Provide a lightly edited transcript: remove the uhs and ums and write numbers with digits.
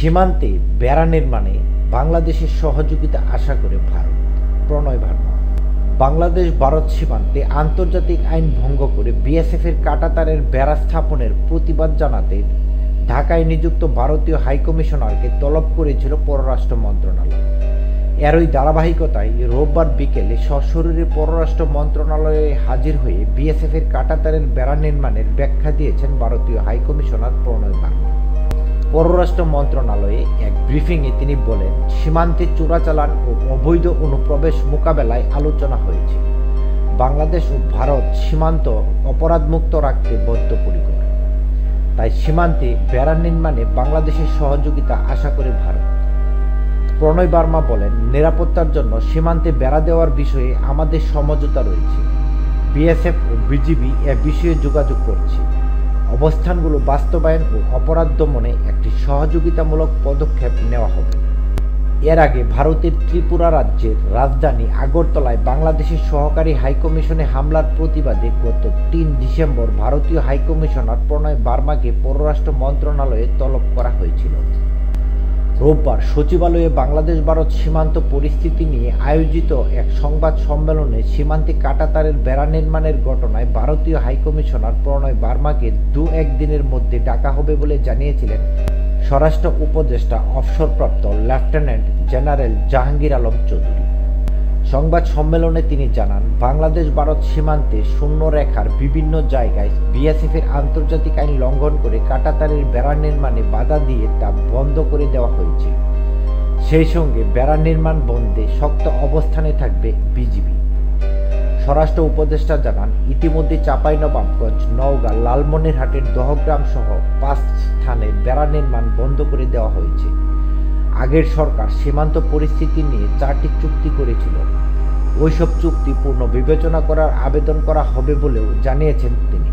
সীমান্তে বেড়া নির্মাণে বাংলাদেশের সহযোগিতা আশা করে ভারত। প্রণয় ভার্মা। বাংলাদেশ ভারত সীমান্তে আন্তর্জাতিক আইন ভঙ্গ করে বিএসএফের কাঁটাতারের বেড়া স্থাপনের প্রতিবাদ জানাতে ঢাকায় নিযুক্ত ভারতীয় হাইকমিশনারকে তলব করেছিল পররাষ্ট্র মন্ত্রণালয়। এরই ধারাবাহিকতায় রোববার বিকেলে সশরীরে পররাষ্ট্র মন্ত্রণালয়ে হাজির হয়ে বিএসএফের কাঁটাতারের বেড়া নির্মাণের ব্যাখ্যা দিয়েছেন ভারতীয় হাইকমিশনার প্রণয় ভার্মা। পররাষ্ট্র মন্ত্রণালয়ে এক ব্রিফিংয়ে তিনি বলেন, সীমান্তে চোরাচালান ও অবৈধ অনুপ্রবেশ মোকাবেলায় আলোচনা হয়েছে। বাংলাদেশ ও ভারত সীমান্ত অপরাধমুক্ত রাখতে বদ্ধপরিকর, তাই সীমান্তে বেড়া নির্মাণে বাংলাদেশের সহযোগিতা আশা করে ভারত। প্রণয় ভার্মা বলেন, নিরাপত্তার জন্য সীমান্তে বেড়া দেওয়ার বিষয়ে আমাদের সমঝোতা রয়েছে। বিএসএফ ও বিজিবি এ বিষয়ে যোগাযোগ করছে। অবস্থানগুলো বাস্তবায়ন ও অপরাধ দমনে একটি সহযোগিতামূলক পদক্ষেপ নেওয়া হবে। এর আগে ভারতের ত্রিপুরা রাজ্যের রাজধানী আগরতলায় বাংলাদেশের সহকারী হাইকমিশনে হামলার প্রতিবাদে গত ৩ ডিসেম্বর ভারতীয় হাইকমিশনার প্রণয় ভার্মাকে পররাষ্ট্র মন্ত্রণালয়ে তলব করা হয়েছিল। রোববার সচিবালয়ে বাংলাদেশ ভারত সীমান্ত পরিস্থিতি নিয়ে আয়োজিত এক সংবাদ সম্মেলনে সীমান্তে কাঁটাতারের বেড়া নির্মাণের ঘটনায় ভারতীয় হাইকমিশনার প্রণয় ভার্মাকে ২-১ দিনের মধ্যে ডাকা হবে বলে জানিয়েছিলেন স্বরাষ্ট্র উপদেষ্টা অবসরপ্রাপ্ত লেফটেন্যান্ট জেনারেল জাহাঙ্গীর আলম চৌধুরী। সংবাদ সম্মেলনে তিনি জানান, বাংলাদেশ ভারত সীমান্তে শূন্য রেখার বিভিন্ন জায়গায় বিএসএফের আন্তর্জাতিক আইন লঙ্ঘন করে কাঁটাতারের বেড়া নির্মাণে বাধা দিয়ে তা বন্ধ করে দেওয়া হয়েছে। সেই সঙ্গে বেড়া নির্মাণ বন্ধে শক্ত অবস্থানে থাকবে বিজিবি। স্বরাষ্ট্র উপদেষ্টা জানান, ইতিমধ্যে চাঁপাইনবাবগঞ্জ, নওগাঁ, লালমনিরহাটের দহগ্রাম সহ ৫ স্থানে বেড়া নির্মাণ বন্ধ করে দেওয়া হয়েছে। আগের সরকার সীমান্ত পরিস্থিতি নিয়ে ৪টি চুক্তি করেছিল। ওইসব চুক্তি পুনঃ বিবেচনা করার আবেদন করা হবে বলেও জানিয়েছেন তিনি।